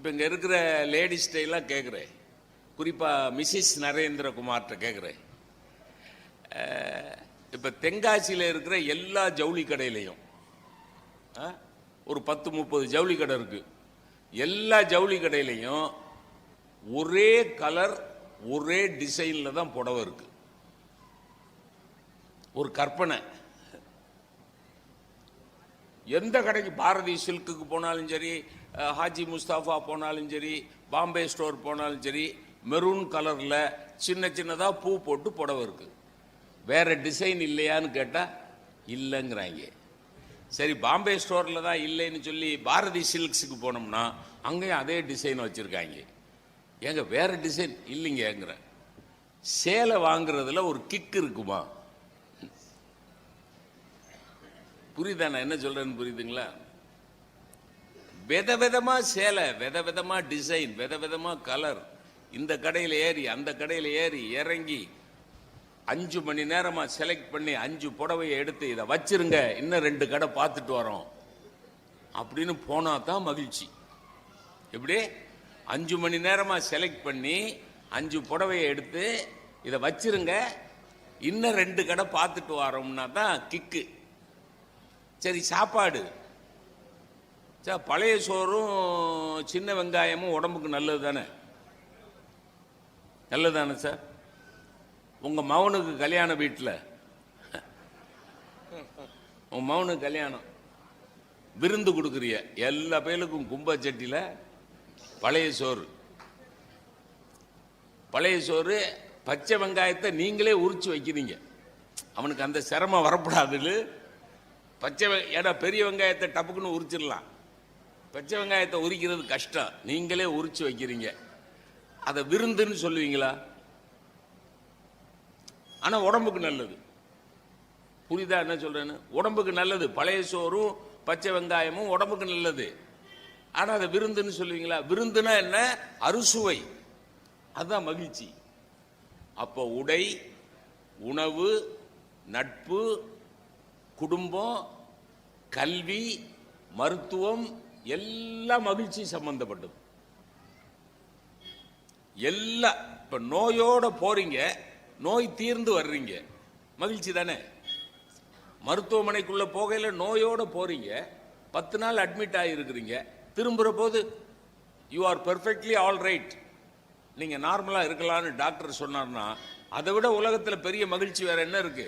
இப்போ இங்கே இருக்கிற லேடிஸ்டைலாம் கேட்குறேன், குறிப்பாக மிஸ்ஸஸ் நரேந்திரகுமார்கிட்ட கேட்குறேன். இப்போ தென்காசியில் இருக்கிற எல்லா ஜவுளி கடையிலையும் ஒரு 10-30 ஜவுளி கடை இருக்கு. எல்லா ஜவுளி கடையிலையும் ஒரே கலர் ஒரே டிசைனில் தான் புடவை இருக்கு. ஒரு கற்பனை. எந்த கடைக்கு, பாரதி சில்க்குக்கு போனாலும் சரி, ஹாஜி முஸ்தாஃபா போனாலும் சரி, பாம்பே ஸ்டோர் போனாலும் சரி, மெரூன் கலரில் சின்ன சின்னதாக பூ போட்டு புடவை இருக்கு. வேற டிசைன் இல்லையான்னு கேட்டால் இல்லைங்கிறாங்க. சரி, பாம்பே ஸ்டோரில் தான் இல்லைன்னு சொல்லி பாரதி சில்க்ஸுக்கு போனோம்னா அங்கேயும் அதே டிசைன் வச்சுருக்காங்க. ஏங்க வேற டிசைன் இல்லைங்கிற. சேலை வாங்குறதுல ஒரு கிக் இருக்குமா? புரியுதா நான் என்ன சொல்றேன்னு? புரியுதுங்களா? விதவிதமா சேலை, விதவிதமா டிசைன், விதவிதமா கலர், இந்த கடையில் ஏறி அந்த கடையில் ஏறி இறங்கி 5 மணி நேரமா செலக்ட் பண்ணி 5 புடவையை எடுத்து இதை வச்சிருங்க, இன்னும் 2 கடை பார்த்துட்டு வரோம் அப்படின்னு போனா தான் மகிழ்ச்சி. எப்படி 5 மணி நேரமா செலக்ட் பண்ணி 5 புடவையை எடுத்து இதை வச்சிருங்க, இன்னும் 2 கடை பார்த்துட்டு வரோம்னா தான் கிக்கு. சரி, சாப்பாடு. சார், பழைய சோறும் சின்ன வெங்காயமும் உடம்புக்கு நல்லது தானே? நல்லது தானே சார்? உங்க மகனுக்கு கல்யாண வீட்டில், உங்க மகனுக்கு கல்யாணம் விருந்து கொடுக்குறிய, எல்லா பேருக்கும் கும்பச்சட்டியில் பழைய சோறு. பழைய சோறு, பச்சை வெங்காயத்தை நீங்களே உரிச்சு வைக்கிறீங்க. அவனுக்கு அந்த சிரமம் வரக்கூடாதுன்னு பச்சை, ஏன்னா பெரிய வெங்காயத்தை டப்புக்குன்னு உரிச்சிடலாம், பச்சை வெங்காயத்தை உரிக்கிறது கஷ்டம், நீங்களே உரிச்சு வைக்கிறீங்க. அதை விருந்துன்னு சொல்லுவீங்களா? ஆனா உடம்புக்கு நல்லது. புரியுதா என்ன சொல்றேன்னு? உடம்புக்கு நல்லது. பழைய சோறும் பச்சை வெங்காயமும் உடம்புக்கு நல்லது. ஆனா அதை விருந்துன்னு சொல்லுவீங்களா? விருந்துனா என்ன? அறுசுவை. அதுதான் மகிழ்ச்சி. அப்போ உடை, உணவு, நட்பு, குடும்பம், கல்வி, மருத்துவம் எல்லாம் மகிழ்ச்சி சம்பந்தப்பட்டது. எல்லாம். இப்ப நோயோட போறீங்க, நோய் தீர்ந்து வர்றீங்க, மகிழ்ச்சி தானே? மருத்துவமனைக்குள்ள போகையில நோயோட போறீங்க, 10 நாள் அட்மிட் ஆகிருக்கிறீங்க, திரும்புற போது you are perfectly all right, நீங்க நார்மலா இருக்கலாம்னு டாக்டர் சொன்னார்னா அதை விட உலகத்தில் பெரிய மகிழ்ச்சி வேற என்ன இருக்கு?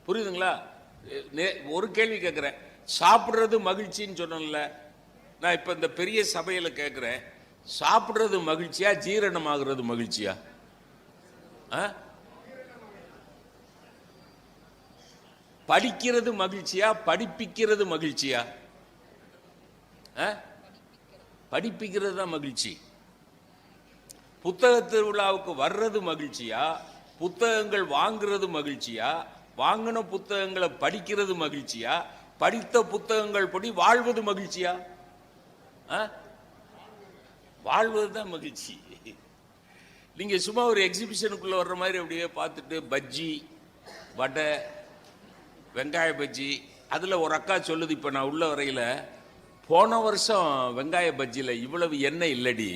புரியுதுங்களா? ஒரு கேள்வி கேட்கிறேன். சாப்பிடுறது மகிழ்ச்சின்னு சொன்னல, நான் இப்ப இந்த பெரிய சபையில கேட்கிறேன், சாப்பிடுறது மகிழ்ச்சியா ஜீரணம் ஆகுறது மகிழ்ச்சியா? படிக்கிறது மகிழ்ச்சியா படிப்பிக்கிறது மகிழ்ச்சியா? படிப்பிக்கிறது தான் மகிழ்ச்சி. புத்தக திருவிழாவுக்கு வர்றது மகிழ்ச்சியா, புத்தகங்கள் வாங்குறது மகிழ்ச்சியா, வாங்கின புத்தகங்களை படிக்கிறது மகிழ்ச்சியா, படித்த புத்தகங்கள் படி வாழ்வது மகிழ்ச்சியா? வாழ்வது தான் மகிழ்ச்சி. நீங்க சும்மா ஒரு எக்ஸிபிஷனுக்குள்ள வர்ற மாதிரி அப்படியே பார்த்துட்டு பஜ்ஜி, வடை, வெங்காய பஜ்ஜி, அதுல ஒரு அக்கா சொல்லுது, இப்ப நான் உள்ள வரையில, போன வருஷம் வெங்காய பஜ்ஜில இவ்வளவு எண்ணெய் இல்லடி,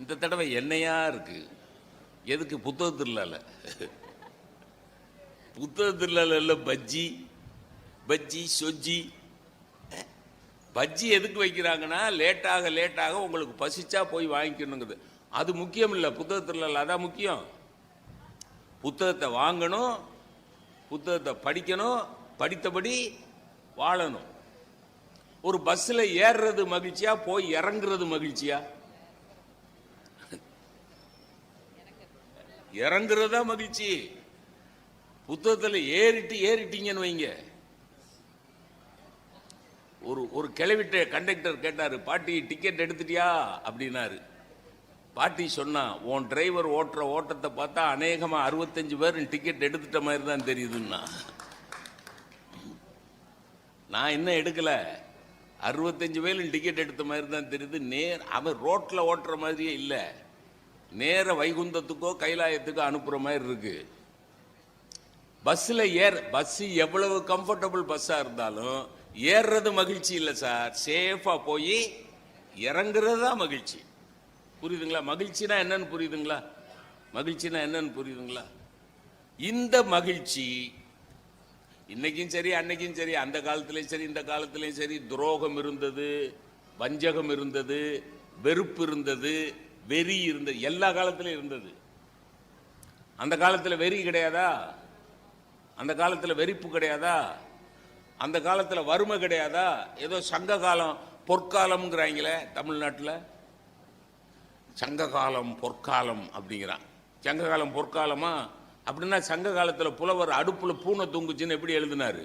இந்த தடவை எண்ணெயா இருக்கு. எதுக்கு? புத்தக திருவிழால. புத்தக திருவிழால பஜ்ஜி, பஜ்ஜி சொஜ்ஜி. பஜ்ஜி எதுக்கு வைக்கிறாங்கன்னா, லேட்டாக லேட்டாக உங்களுக்கு பசிச்சா போய் வாங்கிக்கணுங்குது. அது முக்கியம் இல்லை புத்தகத்தில், அதான் முக்கியம். புத்தகத்தை வாங்கணும், புத்தகத்தை படிக்கணும், படித்தபடி வாழணும். ஒரு பஸ்ல ஏறுறது மகிழ்ச்சியா, போய் இறங்குறது மகிழ்ச்சியா? இறங்குறதா மகிழ்ச்சி. புத்தகத்தில் ஏறிட்டீங்கன்னு வைங்க. ஒரு கிளவிட்ட கண்டக்டர் கேட்டாரு, பாட்டி டிக்கெட் எடுத்துட்டியா அப்படின்னாரு. பாட்டி சொன்னா, உன் டிரைவர் ஓட்டுற ஓட்டத்தை பார்த்தா அநேகமா 65 பேர் டிக்கெட் எடுத்துட்ட மாதிரி தான் தெரியுதுன்னா. நான் இன்னும் எடுக்கல, 65 பேர் டிக்கெட் எடுத்த மாதிரி தான் தெரியுது. அவன் ரோட்ல ஓட்டுற மாதிரியே இல்ல, நேர வைகுந்தத்துக்கோ கைலாயத்துக்கோ அனுப்புற மாதிரி இருக்கு. பஸ்ல பஸ் எவ்வளவு கம்ஃபர்டபுள் பஸ்ஸா இருந்தாலும் ஏறுறது மகிழ்ச்சி இல்லை சார். சேஃபா போய் இறங்குறது தான் மகிழ்ச்சி. புரியுதுங்களா? மகிழ்ச்சினா என்னன்னு புரியுதுங்களா? மகிழ்ச்சினா என்னன்னு புரியுதுங்களா? இந்த மகிழ்ச்சி இன்னைக்கும் சரி, அன்னைக்கும் சரி, அந்த காலத்திலையும் சரி, இந்த காலத்திலையும் சரி, துரோகம் இருந்தது, வஞ்சகம் இருந்தது, வெறுப்பு இருந்தது, வெறி இருந்தது, எல்லா காலத்திலும் இருந்தது. அந்த காலத்தில் வெறி கிடையாதா? அந்த காலத்தில் வெறிப்பு கிடையாதா? அந்த காலத்தில் வறுமை கிடையாதா? ஏதோ சங்க காலம் பொற்காலம்ங்கிறாங்களே தமிழ்நாட்டில், சங்க காலம் பொற்காலம் அப்படிங்கிறான். சங்க காலம் பொற்காலமா? அப்படின்னா சங்க காலத்தில் புலவர் அடுப்புல பூனை தூங்குச்சுன்னு எப்படி எழுதினாரு?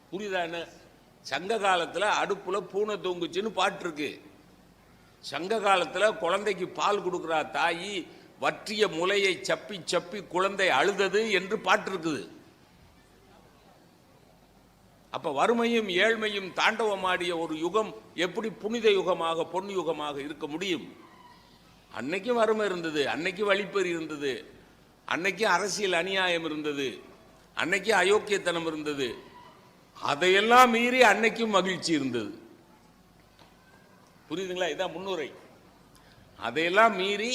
புரியுதா? என்ன சங்க காலத்தில் அடுப்புல பூனை தூங்குச்சுன்னு பாட்டு இருக்கு. சங்க காலத்தில் குழந்தைக்கு பால் கொடுக்குறா தாயி, வற்றிய முலையை சப்பி சப்பி குழந்தை அழுதது என்று பாட்டு இருக்குது. அப்ப வறுமையும் ஏழ்மையும் தாண்டவமாடிய ஒரு யுகம் எப்படி புனித யுகமாக பொன் யுகமாக இருக்க முடியும்? அன்னைக்கும் வறுமை இருந்தது, அன்னைக்கு வழிப்பறி இருந்தது, அன்னைக்கு அரசியல் அநியாயம் இருந்தது, அன்னைக்கு அயோக்கியத்தனம் இருந்தது. அதையெல்லாம் மீறி அன்னைக்கும் மகிழ்ச்சி இருந்தது. புரியுதுங்களா? இதான் முன்னுரை. அதையெல்லாம் மீறி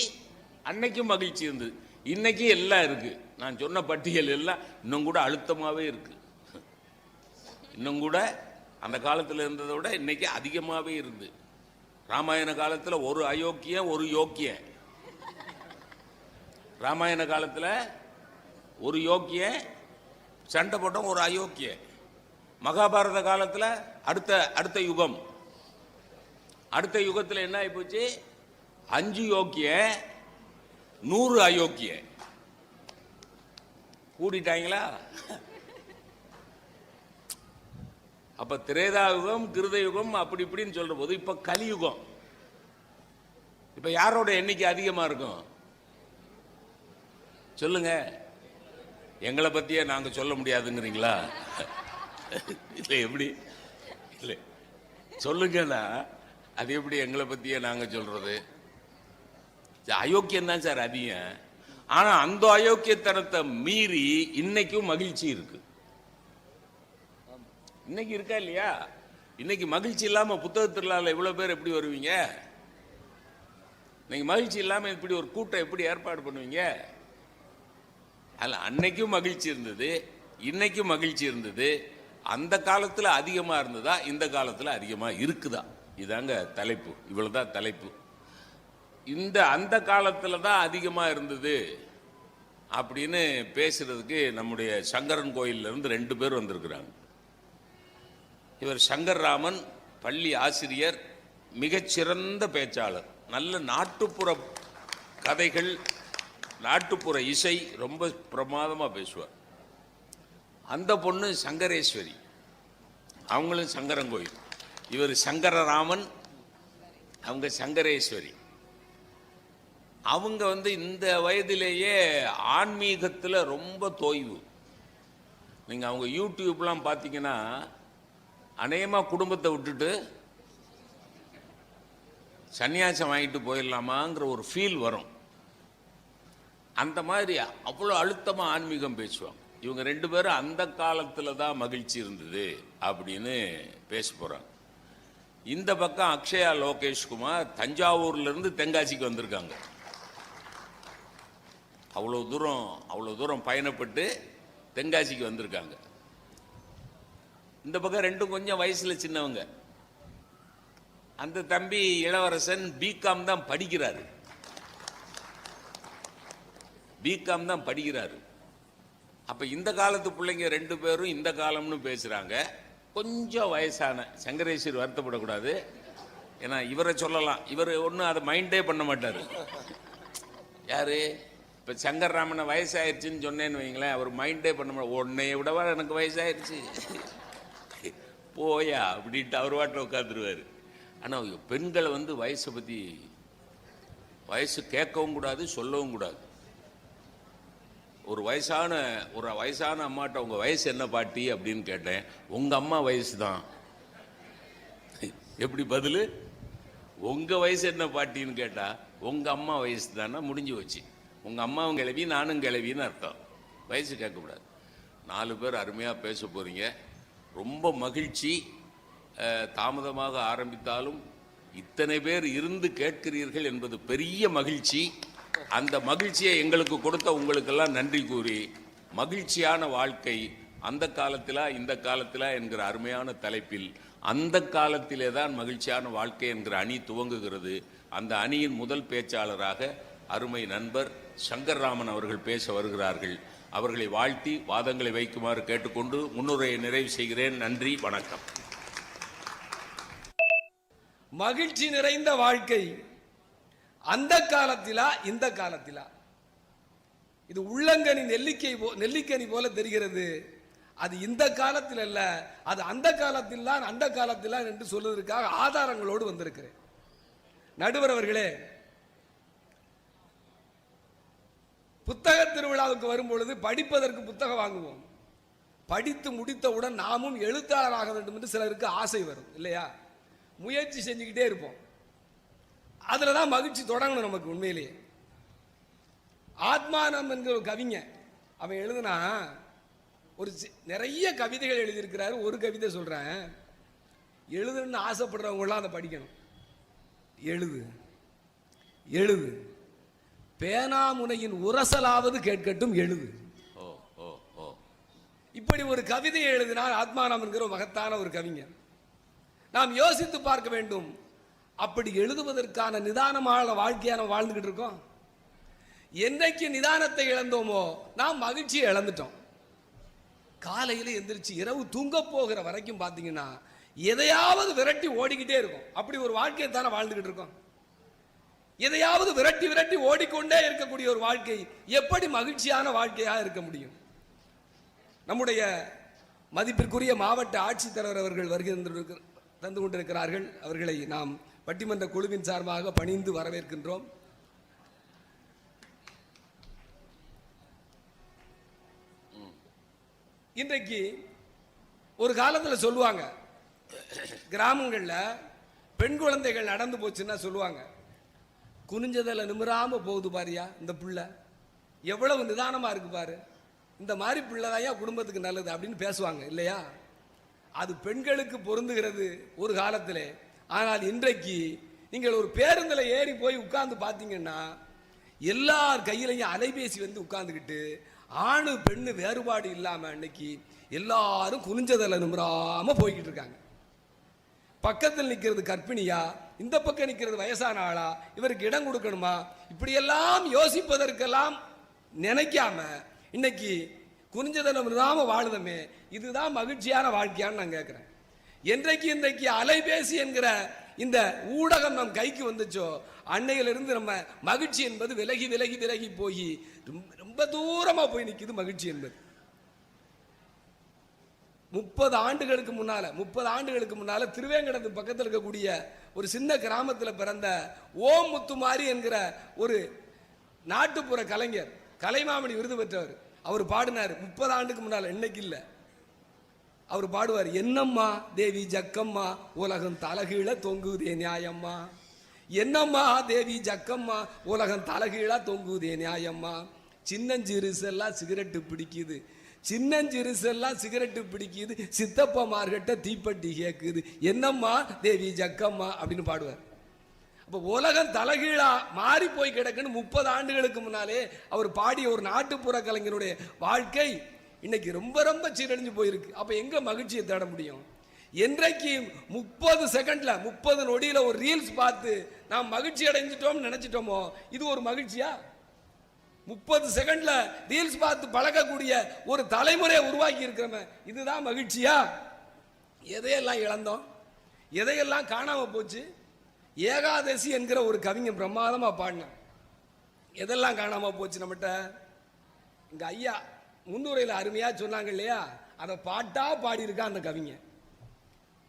அன்னைக்கும் மகிழ்ச்சி இருந்தது. இன்னைக்கு எல்லாம் இருக்கு. நான் சொன்ன பட்டியல் எல்லாம் இன்னும் கூட அழுத்தமாவே இருக்கு. இன்னும் கூட அந்த காலத்தில் இருந்ததை விட இன்னைக்கு அதிகமாகவே இருந்து. ராமாயண காலத்தில் ஒரு அயோக்கியன் ஒரு யோக்கியன். ராமாயண காலத்தில் ஒரு யோக்கியன் சண்டை போட்டோம், ஒரு அயோக்கியன். மகாபாரத காலத்தில் அடுத்த யுகம். அடுத்த யுகத்தில் என்ன ஆகி போச்சு? 5 யோக்கிய 100 அயோக்கிய கூடிட்டாங்களா? அப்ப திரேதாயுகம் கிருதயுகம் அப்படி இப்படின்னு சொல்ற போது இப்ப கலியுகம். இப்ப யாரோட எண்ணிக்கை அதிகமா இருக்கும் சொல்லுங்க? எங்களை பத்தியே நாங்க சொல்ல முடியாதுங்கிறீங்களா? இல்ல எப்படி இல்ல சொல்லுங்கன்னா அது எப்படி எங்களை பத்தியே நாங்க சொல்றது? அயோக்கியம் தான் சார் அதிகம். ஆனா அந்த அயோக்கியத்தனத்தை மீறி இன்னைக்கும் மகிழ்ச்சி இருக்கு. இன்னைக்கு இருக்கா இல்லையா? இன்னைக்கு மகிழ்ச்சி இல்லாம புத்தக திருவிழாவில் இவ்வளவு பேர் எப்படி வருவீங்க? இன்னைக்கு மகிழ்ச்சி இல்லாம இப்படி ஒரு கூட்டம் எப்படி ஏற்பாடு பண்ணுவீங்க? அல்ல, அன்னைக்கும் மகிழ்ச்சி இருந்தது, இன்னைக்கும் மகிழ்ச்சி இருந்தது. அந்த காலத்துல அதிகமா இருந்ததா, இந்த காலத்துல அதிகமா இருக்குதா? இதாங்க தலைப்பு. இவ்வளவுதான் தலைப்பு. அந்த காலத்துல தான் அதிகமா இருந்தது அப்படின்னு பேசுறதுக்கு நம்முடைய சங்கரன் கோயில்ல இருந்து 2 பேர் வந்திருக்கிறாங்க. இவர் சங்கர் ராமன், பள்ளி ஆசிரியர், மிகச்சிறந்த பேச்சாளர், நல்ல நாட்டுப்புற கதைகள், நாட்டுப்புற இசை ரொம்ப பிரமாதமா பேசுவார். அந்த பொண்ணு சங்கரேஸ்வரி, அவங்களும் சங்கரங்கோயில். இவர் சங்கரராமன், அவங்க சங்கரேஸ்வரி. அவங்க இந்த வயதிலேயே ஆன்மீகத்தில் ரொம்ப தோய்வு. நீங்க அவங்க யூடியூப்லாம் பார்த்தீங்கன்னா அநேகமாக குடும்பத்தை விட்டுட்டு சன்னியாசம் வாங்கிட்டு போயிடலாமாங்கிற ஒரு ஃபீல் வரும். அந்த மாதிரி அவ்வளோ அழுத்தமாக ஆன்மீகம் பேசுவாங்க. இவங்க 2 பேரும் அந்த காலத்தில் தான் மகிழ்ச்சி இருந்தது அப்படின்னு பேச போகிறாங்க. இந்த பக்கம் அக்ஷயா லோகேஷ்குமார் தஞ்சாவூர்லேருந்து தென்காசிக்கு வந்திருக்காங்க. அவ்வளோ தூரம் பயணப்பட்டு தென்காசிக்கு வந்திருக்காங்க. இந்த பக்கம் 2 கொஞ்சம் வயசுல சின்னவங்க. அந்த தம்பி இளவரசன் பிகாம் தான் படிக்கிறாரு. அப்ப இந்த காலத்து பிள்ளைங்க 2 பேரும் இந்த காலம்னு பேசுறாங்க. கொஞ்சம் வயசான சங்கரேஸ்வரி வருத்தப்படக்கூடாது. ஏன்னா இவரை சொல்லலாம், இவர் ஒன்றும் அதை மைண்டே பண்ண மாட்டாரு. யாரு? இப்போ சங்கர் ராமனை வயசாயிருச்சுன்னு சொன்னேன்னு வைங்களேன், அவர் மைண்டே பண்ண மாட்டார். உன்னைய விடவா எனக்கு வயசாயிருச்சு போயா அப்படின்ட்டு அவர் வாட்டில் உட்காந்துருவார். ஆனால் பெண்களை வயசை பற்றி வயசு கேட்கவும் கூடாது, சொல்லவும் கூடாது. ஒரு வயசான அம்மாட்ட உங்க வயசு என்ன பாட்டி அப்படின்னு கேட்டேன். உங்க அம்மா வயசு தான். எப்படி பதில்? உங்க வயசு என்ன பாட்டின்னு கேட்டா உங்க அம்மா வயசு தானே, முடிஞ்சு வச்சு. உங்க அம்மாவும் கிளவி நானும் கிளவின்னு அர்த்தம். வயசு கேட்கக்கூடாது. 4 பேர் அருமையா பேச போறீங்க. ரொம்ப மகிழ்ச்சி. தாமதமாக ஆரம்பித்தாலும் இத்தனை பேர் இருந்து கேட்கிறீர்கள் என்பது பெரிய மகிழ்ச்சி. அந்த மகிழ்ச்சியை எங்களுக்கு கொடுத்த உங்களுக்கெல்லாம் நன்றி கூறி, மகிழ்ச்சியான வாழ்க்கை அந்த காலத்திலா இந்த காலத்திலா என்கிற அருமையான தலைப்பில் அந்த காலத்திலே தான் மகிழ்ச்சியான வாழ்க்கை என்கிற அணி துவங்குகிறது. அந்த அணியின் முதல் பேச்சாளராக அருமை நண்பர் சங்கர்ராமன் அவர்கள் பேச வருகிறார்கள். அவர்களை வாழ்த்தி வாதங்களை வைக்குமாறு கேட்டுக்கொண்டு முன்னுரையை நிறைவு செய்கிறேன். நன்றி, வணக்கம். மகிழ்ச்சி நிறைந்த வாழ்க்கை அந்த காலத்திலா இந்த காலத்திலா? இது உள்ளங்கனி நெல்லிக்கனி போல தெரிகிறது. அது இந்த காலத்தில் அல்ல, அது அந்த காலத்தில் தான், அந்த காலத்தில் என்று சொல்வதற்காக ஆதாரங்களோடு வந்திருக்கிறேன். நடுவர் அவர்களே, புத்தக திருவிழாவுக்கு வரும்பொழுது படிப்பதற்கு புத்தகம் வாங்குவோம். படித்து முடித்தவுடன் நாமும் எழுத்தாளராக வேண்டும் என்று சிலருக்கு ஆசை வரும் இல்லையா? முயற்சி செஞ்சுக்கிட்டே இருப்போம். அதுல தான் மகிழ்ச்சி தொடங்கணும் நமக்கு. உண்மையிலேயே ஆத்மானம் என்கிற ஒரு கவிஞன், அவன் எழுதுனா ஒரு நிறைய கவிதைகள் எழுதியிருக்கிறாரு. ஒரு கவிதை சொல்றேன், எழுதுன்னு ஆசைப்படுறவங்களாம் அதை படிக்கணும். எழுது எழுது, பேனாமுனையின் உரசலாவது கேட்கட்டும் எழுது. இப்படி ஒரு கவிதையை எழுதினார் ஆத்மானம் என்கிற மகத்தான ஒரு கவிஞர். நாம் யோசித்து பார்க்க வேண்டும், அப்படி எழுதுவதற்கான நிதானமான வாழ்க்கையை நாம் வாழ்ந்துகிட்டு இருக்கோம். என்றைக்கு நிதானத்தை இழந்தோமோ நாம் மகிழ்ச்சியை இழந்துட்டோம். காலையில் எந்திரிச்சு இரவு தூங்க போகிற வரைக்கும் பார்த்தீங்கன்னா எதையாவது விரட்டி ஓடிக்கிட்டே இருக்கும். அப்படி ஒரு வாழ்க்கையை தானே வாழ்ந்துகிட்டு இருக்கோம். எதையாவது விரட்டி விரட்டி ஓடிக்கொண்டே இருக்கக்கூடிய ஒரு வாழ்க்கை எப்படி மகிழ்ச்சியான வாழ்க்கையாக இருக்க முடியும்? நம்முடைய மதிப்பிற்குரிய மாவட்ட ஆட்சித்தலைவர் அவர்கள் வருகை தந்து கொண்டிருக்கிறார்கள். அவர்களை நாம் பட்டிமன்ற குழுவின் சார்பாக பணிந்து வரவேற்கின்றோம். இன்றைக்கு ஒரு காலத்தில் சொல்லுவாங்க, கிராமங்களில் பெண் குழந்தைகள் நடந்து போச்சுன்னா சொல்லுவாங்க, குனிஞ்சதில் நிமிராம போகுது பாரியா இந்த பிள்ளை, எவ்வளவு நிதானமா இருக்கு பாரு, இந்த மாதிரி பிள்ளைதாயா குடும்பத்துக்கு நல்லது அப்படின்னு பேசுவாங்க இல்லையா? அது பெண்களுக்கு பொருந்துகிறது ஒரு காலத்தில். ஆனால் இன்றைக்கு நீங்கள் ஒரு பேருந்தில் ஏறி போய் உட்கார்ந்து பார்த்தீங்கன்னா எல்லார் கையிலையும் அலைபேசி வந்து உட்கார்ந்துக்கிட்டு ஆணு பெண்ணு வேறுபாடு இல்லாம இன்னைக்கு எல்லாரும் குனிஞ்சதில் நிமிராம போய்கிட்டு இருக்காங்க. பக்கத்தில் நிற்கிறது கர்ப்பிணியா, இந்த பக்கம் நிற்கிறது வயசான ஆளா, இவருக்கு இடம் கொடுக்கணுமா, இப்படியெல்லாம் யோசிப்பதற்கெல்லாம் நினைக்காம இன்னைக்கு குனிஞ்சதில் நிமிராம வாழுதமே, இதுதான் மகிழ்ச்சியான வாழ்க்கையான்னு நான் கேட்கிறேன். என்றைக்கு இன்றைக்கு அலைபேசி என்கிற இந்த ஊடகம் நம் கைக்கு வந்துச்சோ அன்னையிலிருந்து நம்ம மகிழ்ச்சி என்பது விலகி விலகி விலகி போய் ரொம்ப தூரமா போய் நிற்குது மகிழ்ச்சி என்பது. 30 ஆண்டுகளுக்கு முன்னால திருவேங்கடத்து பக்கத்தில் இருக்கக்கூடிய ஒரு சின்ன கிராமத்தில் பிறந்த ஓம் முத்துமாரி என்கிற ஒரு நாட்டுப்புற கலைஞர், கலைமாமணி விருது பெற்றவர். அவர் பாடினார் 30 ஆண்டுக்கு முன்னால, இன்னைக்கு இல்லை. அவர் பாடுவார், என்னம்மா தேவி ஜக்கம்மா உலகம் தலகீழ தொங்குதே நியாயம்மா, என்னம்மா தேவி ஜக்கம்மா உலகம் தலகீழா தொங்குதே நியாயம்மா, சின்னஞ்சிறுசெல்லாம் சிகரெட்டு பிடிக்குது, சின்னஞ்சிறுசெல்லாம் சிகரெட்டு பிடிக்குது, சித்தப்பமார்கிட்ட தீப்பெட்டி கேட்குது, என்னம்மா தேவி ஜக்கம்மா அப்படின்னு பாடுவார். அப்போ உலகம் தலகீழா மாறி போய் கிடக்குன்னு 30 ஆண்டுகளுக்கு முன்னாலே அவர் பாடிய ஒரு நாட்டுப்புற கலைஞருடைய வாழ்க்கை இன்னைக்கு ரொம்ப ரொம்ப சீரழிஞ்சு போயிருக்கு. அப்ப எங்க மகிழ்ச்சியை தேட முடியும்? என்றைக்கு 30 செகண்ட்ல 30 நொடியில ஒரு ரீல்ஸ் பார்த்து நாம் மகிழ்ச்சி அடைஞ்சிட்டோம் நினைச்சிட்டோமோ இது ஒரு மகிழ்ச்சியா? 30 செகண்ட்ல ரீல்ஸ் பார்த்து பழகக்கூடிய ஒரு தலைமுறையை உருவாக்கி இருக்கிறோம், இதுதான் மகிழ்ச்சியா? எதையெல்லாம் இழந்தோம், எதையெல்லாம் காணாம போச்சு? ஏகாதசி என்கிற ஒரு கவிஞன் பிரமாதமா பாடினான். எதெல்லாம் காணாம போச்சு நம்மகிட்ட? இங்க ஐயா முன்னுரையில் அருமையா சொன்னாங்க இல்லையா, அதை பாட்டா பாடியிருக்கான் அந்த கவிஞன்.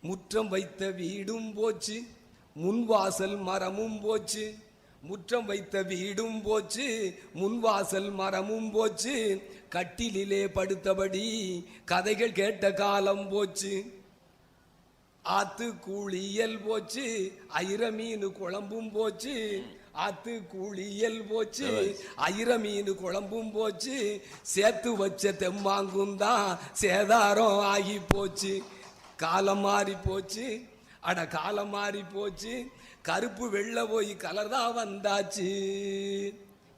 முற்றம் வைத்த வீடும் போச்சு, முன்வாசல் மரமும் போச்சு, முற்றம் வைத்த வீடும் போச்சு, முன்வாசல் மரமும் போச்சு, கட்டிலே படுத்தபடி கதைகள் கேட்ட காலம் போச்சு, ஆத்து கூழியல் போச்சு, ஐர மீன் குழம்பும் போச்சு, ஆத்து கூழியல் போச்சு, ஐர மீன் குழம்பும் போச்சு, சேர்த்து வச்ச தெம்மாங்கும் தான் சேதாரம் ஆகி போச்சு. காலம் மாறி போச்சு, அட காலம் மாறி போச்சு, கருப்பு வெள்ளை போய் கலர் தான் வந்தாச்சு.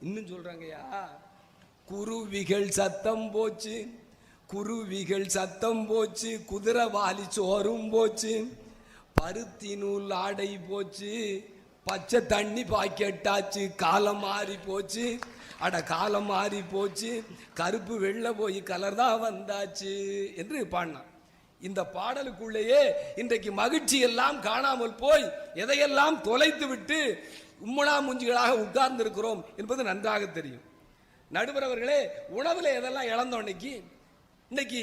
இன்னும் சொல்றாங்கய்யா, குருவிகள் சத்தம் போச்சு, குருவிகள் சத்தம் போச்சு, குதிரை வாலி சோறும் போச்சு, பருத்தி நூல் ஆடை போச்சு, பச்சை தண்ணி பாக்கெட்டாச்சு. காலம் மாறி போச்சு, அட காலம் மாறி போச்சு, கருப்பு வெள்ளை போய் கலர் தான் வந்தாச்சு என்று பாடினான். இந்த பாடலுக்குள்ளேயே இன்றைக்கு மகிழ்ச்சி எல்லாம் காணாமல் போய் எதையெல்லாம் தொலைத்து விட்டு உம்மனா மூஞ்சிகளாக உட்கார்ந்து இருக்கிறோம் என்பது நன்றாக தெரியும். நடுவர் அவர்களே, உணவுல எதெல்லாம் இழந்தோம் இன்னைக்கு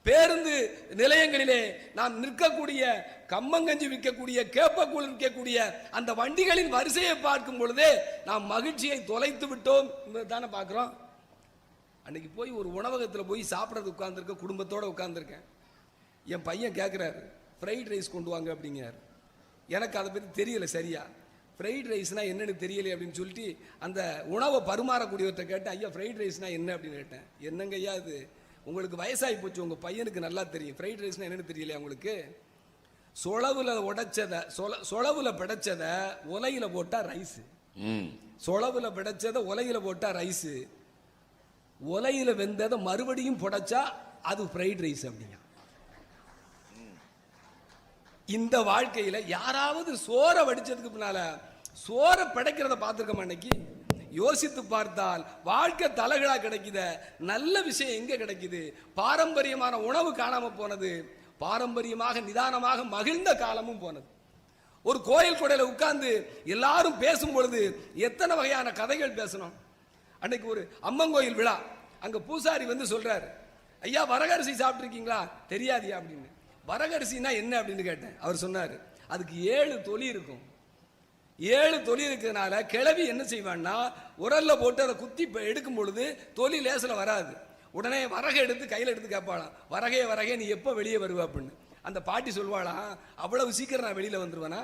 பேருந்து நிலையங்களிலே நாம் நிற்கக்கூடிய கம்மங்கஞ்சி விற்கக்கூடிய கேப்பக்கூழ் விற்கக்கூடிய அந்த வண்டிகளின் வரிசையை பார்க்கும் பொழுதே நாம் மகிழ்ச்சியை தொலைத்து விட்டோம் தானே பார்க்கிறோம். அன்னைக்கு போய் ஒரு உணவகத்தில் போய் சாப்பிட்றது உட்கார்ந்துருக்க, குடும்பத்தோடு உட்கார்ந்துருக்கேன். என் பையன் கேட்குறாரு, ஃப்ரைட் ரைஸ் கொண்டு வாங்க அப்படிங்கிறார். எனக்கு அதை பற்றி தெரியலை சரியா. ஃப்ரைட் ரைஸ்னா என்னன்னு தெரியலை அப்படின்னு சொல்லிட்டு அந்த உணவை பரிமாறக்கூடியவர்கிட்ட கேட்டேன், ஐயா ஃப்ரைட் ரைஸ்னா என்ன அப்படின்னு கேட்டேன். என்னங்க ஐயா அது, உங்களுக்கு வயசாகி போச்சு, உங்கள் பையனுக்கு நல்லா தெரியும், ஃப்ரைட் ரைஸ்னா என்னன்னு தெரியலையா உங்களுக்கு? சொளவுல உடைச்சதை சொளவுல பிடைச்சதை உலையில போட்டா ரைஸ், சொளவுல பிடைச்சதை உலையில போட்டா ரைஸ், உலையில வெந்ததை மறுபடியும் புடைச்சா அது ஃப்ரைட் ரைஸ் அப்படிங்க. இந்த வாழ்க்கையில யாராவது சோற வடிச்சதுக்கு பின்னால சோற பிடைக்கிறத பார்த்துருக்கோமா? இன்னைக்கு யோசித்து பார்த்தால் வாழ்க்கை தலைகளா கிடைக்குத. நல்ல விஷயம் எங்க கிடைக்குது? பாரம்பரியமான உணவு காணாம போனது, பாரம்பரியமாக நிதானமாக மகிழ்ந்த காலமும் போனது. ஒரு கோயில் கொடையில உட்கார்ந்து எல்லாரும் பேசும் பொழுது எத்தனை வகையான கதைகள் பேசணும். அன்னைக்கு ஒரு அம்மங்கோயில் விழா, அங்க பூசாரி வந்து சொல்றாரு, ஐயா வரகரிசி சாப்பிட்டுருக்கீங்களா? தெரியாதியா அப்படின்னு. வரகரிசினா என்ன அப்படின்னு கேட்டேன். அவர் சொன்னாரு, அதுக்கு 7 தொலி இருக்கும். 7 தொலி இருக்கிறதுனால கிழவி என்ன செய்வான்னா உரல்ல போட்டு அதை குத்தி எடுக்கும் பொழுது தொலி லேசில் வராது. உடனே வரகை எடுத்து கையில் எடுத்து கேட்பாளாம், வரகே நீ எப்போ வெளியே வருவ அப்படின்னு. அந்த பாட்டி சொல்வாளாம், அவ்வளவு சீக்கிரம் நான் வெளியில வந்துருவேனா?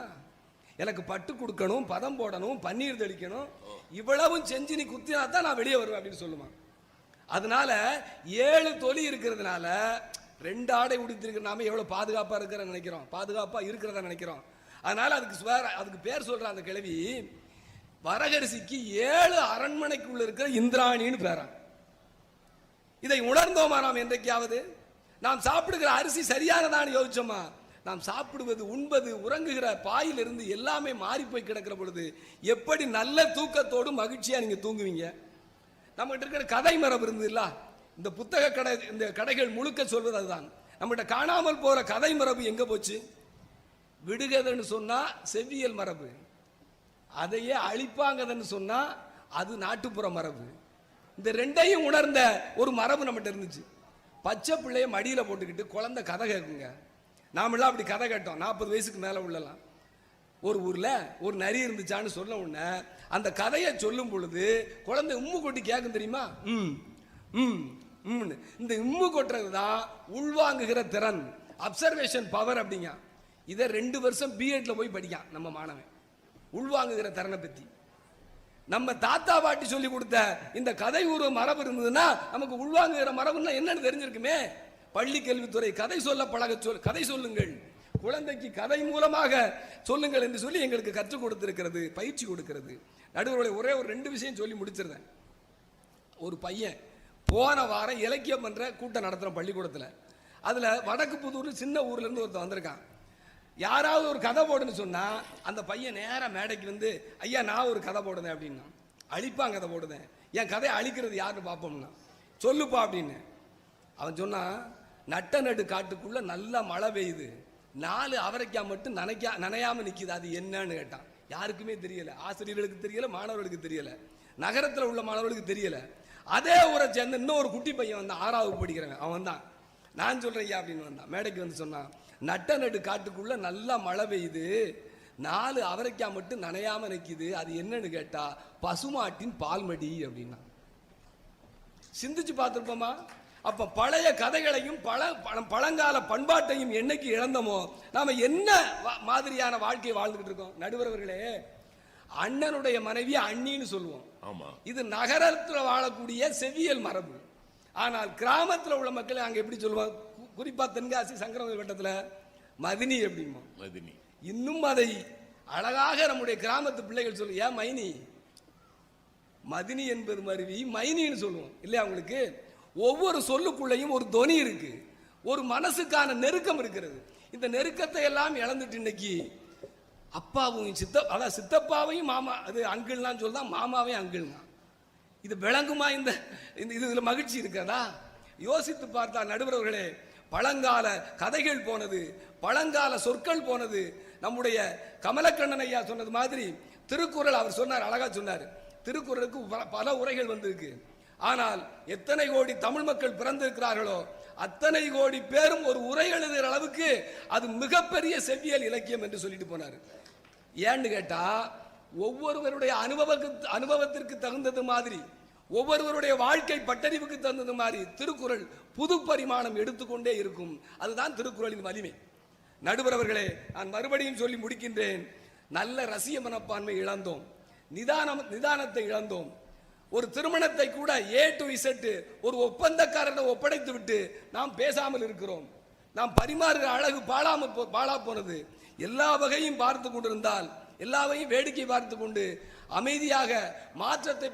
எனக்கு பட்டு கொடுக்கணும், பதம் போடணும், பன்னீர் தெளிக்கணும், இவ்வளவும் செஞ்சு நீ குத்தினா தான் நான் வெளியே வருவேன் அப்படின்னு சொல்லுவான். அதனால 7 தொலி இருக்கிறதுனால 2 ஆடை உடுத்திருக்கிற நாம எவ்வளவு பாதுகாப்பா இருக்கிற நினைக்கிறோம், பாதுகாப்பா இருக்கிறதா நினைக்கிறோம். அதனால அதுக்கு பேர் சொல்ற அந்த கிழவி வரகரிசிக்கு 7 அரண்மனைக்குள்ள இருக்கிற இந்திராணின்னு பேரா. இதை உணர்ந்தோமா நாம் என்றைக்காவது? நாம் சாப்பிடுகிற அரிசி சரியானதான்னு யோசிச்சோமா? நாம் சாப்பிடுவது, உண்பது, உறங்குகிற பாயிலிருந்து எல்லாமே மாறி போய் கிடக்கிற பொழுது எப்படி நல்ல தூக்கத்தோடு மகிழ்ச்சியா நீங்க தூங்குவீங்க? நம்மகிட்ட இருக்கிற கதை மரபு இருந்தது இல்ல, இந்த புத்தக கடை, இந்த கடைகள் முழுக்க சொல்வது அதுதான். நம்மகிட்ட காணாமல் போற கதை மரபு எங்க போச்சு? விடுகதைன்னு சொன்னா செவ்வியல் மரபு, அதையே அழிப்பாங்கன்னு சொன்னா அது நாட்டுப்புற மரபு. இந்த ரெண்டையும் உணர்ந்த ஒரு மரபு நம்மகிட்ட இருந்துச்சு. பச்சை பிள்ளைய மடியில போட்டுக்கிட்டு குழந்தை கதை கேட்குங்க. நாமெல்லாம் அப்படி கதை கேட்டோம். 40 வயசுக்கு மேல உள்ளலாம். ஒரு ஊர்ல ஒரு நரி இருந்துச்சான்னு சொல்ல உடனே அந்த கதையை சொல்லும் பொழுது குழந்தை உம்மு கொட்டி கேட்கும் தெரியுமா? இந்த உம்மு கொட்டுறது தான் உள்வாங்குகிற திறன், அப்சர்வேஷன் பவர் அப்படிங்க. இதை 2 வருஷம் பிஎட்ல போய் படிக்கான் நம்ம மாணவன். உள்வாங்குகிற திறனை பத்தி நம்ம தாத்தா பாட்டி சொல்லி கொடுத்த இந்த கதை உருவ மரபு இருந்ததுன்னா நமக்கு உள்வாங்குகிற மரபுன்னா என்னன்னு தெரிஞ்சிருக்குமே. பள்ளி கல்வித்துறை கதை சொல்ல பழக கதை சொல்லுங்கள், குழந்தைக்கு கதை மூலமாக சொல்லுங்கள் என்று சொல்லி எங்களுக்கு கற்றுக் கொடுத்திருக்கிறது, பயிற்சி கொடுக்கிறது. நடுவர்களை ஒரே ஒரு 2 விஷயம் சொல்லி முடிச்சிருந்தேன். ஒரு பையன் போன வாரம் இலக்கியம் என்ற கூட்டம் நடத்துறோம் பள்ளிக்கூடத்தில். அதுல வடக்கு புதூர் சின்ன ஊர்ல இருந்து ஒருத்தன் வந்திருக்கான். யாராவது ஒரு கதை போடுன்னு சொன்னா அந்த பையன் நேரா மேடைக்கு வந்து, ஐயா நான் ஒரு கதை போடுதேன் அப்படின்னா. அழிப்பான் கதை போடுதேன், என் கதையை அழிக்கிறது யாருன்னு பார்ப்போம்னா. சொல்லுப்பா அப்படின்னு. அவன் சொன்னான், நட்ட நடு காட்டுக்குள்ள நல்லா மழை பெய்யுது, 4 அவரைக்காய் மட்டும் நனையாம நிக்குது, அது என்னன்னு கேட்டான். யாருக்குமே தெரியல, ஆசிரியர்களுக்கு தெரியல, மாணவர்களுக்கு தெரியல, நகரத்தில் உள்ள மாணவர்களுக்கு தெரியல. அதே ஊரை சேர்ந்த இன்னொரு குட்டி பையன் வந்தான், 6வது படிக்கிறவன். அவன் தான், நான் சொல்றேன் ஐயா அப்படின்னு வந்தான். மேடைக்கு வந்து சொன்னான், நட்ட நடு காட்டுக்குள்ள நல்லா மழை பெய்யுது, 4 அவரைக்காய் மட்டும் நனையாம நிக்குது, அது என்னன்னு கேட்டா பசுமாட்டின் பால்மடி அப்படின்னா. சிந்திச்சு பார்த்திருப்போமா? அப்ப பழைய கதைகளையும் பழங்கால பண்பாட்டையும் என்னைக்கு இழந்தமோ நாம என்ன மாதிரியான வாழ்க்கையை வாழ்ந்துகிட்டு இருக்கோம்? நடுவர்களே, அண்ணனுடைய மனைவி அண்ணின்னு சொல்லுவோம். இது நகரத்தில் வாழக்கூடிய செவ்வியல் மரபு. ஆனால் கிராமத்தில் உள்ள மக்கள் அங்க எப்படி சொல்லுவாங்க? குறிப்பா தென்காசி சங்கரவயல் வட்டத்தில் மதினி அப்படிமா. மதினி. இன்னும் அதை அழகாக நம்முடைய கிராமத்து பிள்ளைகள் சொல்லு, ஏன் மைனி, மதினி என்பது மருவி மைனின்னு சொல்லுவோம் இல்லையா? உங்களுக்கு ஒவ்வொரு சொல்லுக்குள்ளையும் ஒரு தொனி இருக்கு, ஒரு மனசுக்கான நெருக்கம் இருக்கிறது. இந்த நெருக்கத்தை எல்லாம் இழந்துட்டு இன்னைக்கு அப்பாவும் அதான் சித்தப்பாவையும் மாமா, அது அங்கிள்லாம் சொல்லலாம், மாமாவையும் அங்கிள்னா. இது விளங்குமா? இந்த இதுல மகிழ்ச்சி இருக்கிறதா? யோசித்து பார்த்தா நடுவர்களே, பழங்கால கதைகள் போனது, பழங்கால சொற்கள் போனது. நம்முடைய கமலக்கண்ணன் ஐயா சொன்னது மாதிரி திருக்குறள் அவர் சொன்னார், அழகா சொன்னார். திருக்குறளுக்கு பல உரைகள் வந்திருக்கு. ஆனால் எத்தனை கோடி தமிழ் மக்கள் பிறந்திருக்கிறார்களோ அத்தனை கோடி பேரும் ஒரு உரை எழுதுகிற அளவுக்கு அது மிகப்பெரிய செவ்வியல் இலக்கியம் என்று சொல்லிட்டு போனார். ஏன்னு கேட்டா, ஒவ்வொருவருடைய அனுபவத்திற்கு தகுந்தது மாதிரி, ஒவ்வொருவருடைய வாழ்க்கை பட்டறிவுக்கு தகுந்தது மாதிரி திருக்குறள் புது பரிமாணம் எடுத்துக்கொண்டே இருக்கும். அதுதான் திருக்குறளின் வலிமை. நடுவர் அவர்களே, நான் மறுபடியும் சொல்லி முடிக்கின்றேன். நல்ல ரசிய மனப்பான்மை இழந்தோம், நிதானத்தை இழந்தோம். ஒரு திருமணத்தை கூட A to Z ஒரு ஒப்பந்தக்காரரை ஒப்படைத்து விட்டு நாம் பேசாமல் இருக்கிறோம். நாம் பரிமாறுகிற அழகு பாழா போனது. எல்லா வகையும் பார்த்து கொண்டிருந்தால், எல்லாவையும் வேடிக்கை பார்த்து கொண்டு அமைதியாக மாற்றத்தை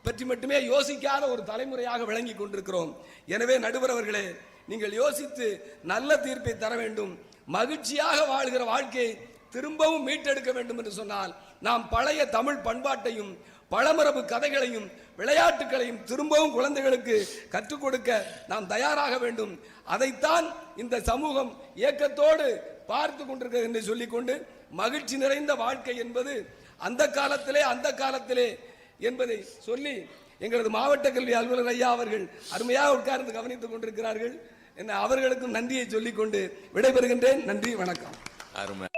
பற்றி மட்டுமே யோசிக்காத ஒரு தலைமுறையாக விளங்கி கொண்டிருக்கிறோம். எனவே நடுவர் அவர்களே, நீங்கள் யோசித்து நல்ல தீர்ப்பை தர வேண்டும். மகிழ்ச்சியாக வாழ்கிற வாழ்க்கையை திரும்பவும் மீட்டெடுக்க வேண்டும் என்று சொன்னால், நாம் பழைய தமிழ் பண்பாட்டையும் பழமரபு கதைகளையும் விளையாட்டுகளையும் திரும்பவும் குழந்தைகளுக்கு கற்றுக் கொடுக்க நாம் தயாராக வேண்டும். அதைத்தான் இந்த சமூகம் இயக்கத்தோடு பார்த்து கொண்டிருக்கிறது என்று சொல்லிக்கொண்டு, மகிழ்ச்சி நிறைந்த வாழ்க்கை என்பது அந்த காலத்திலே என்பதை சொல்லி, எங்களது மாவட்ட கல்வி அலுவலர் ஐயா அவர்கள் அருமையாக உட்கார்ந்து கவனித்துக் கொண்டிருக்கிறார்கள். அவர்களுக்கும் நன்றியை சொல்லிக்கொண்டு விடைபெறுகின்றேன். நன்றி, வணக்கம். அருமை.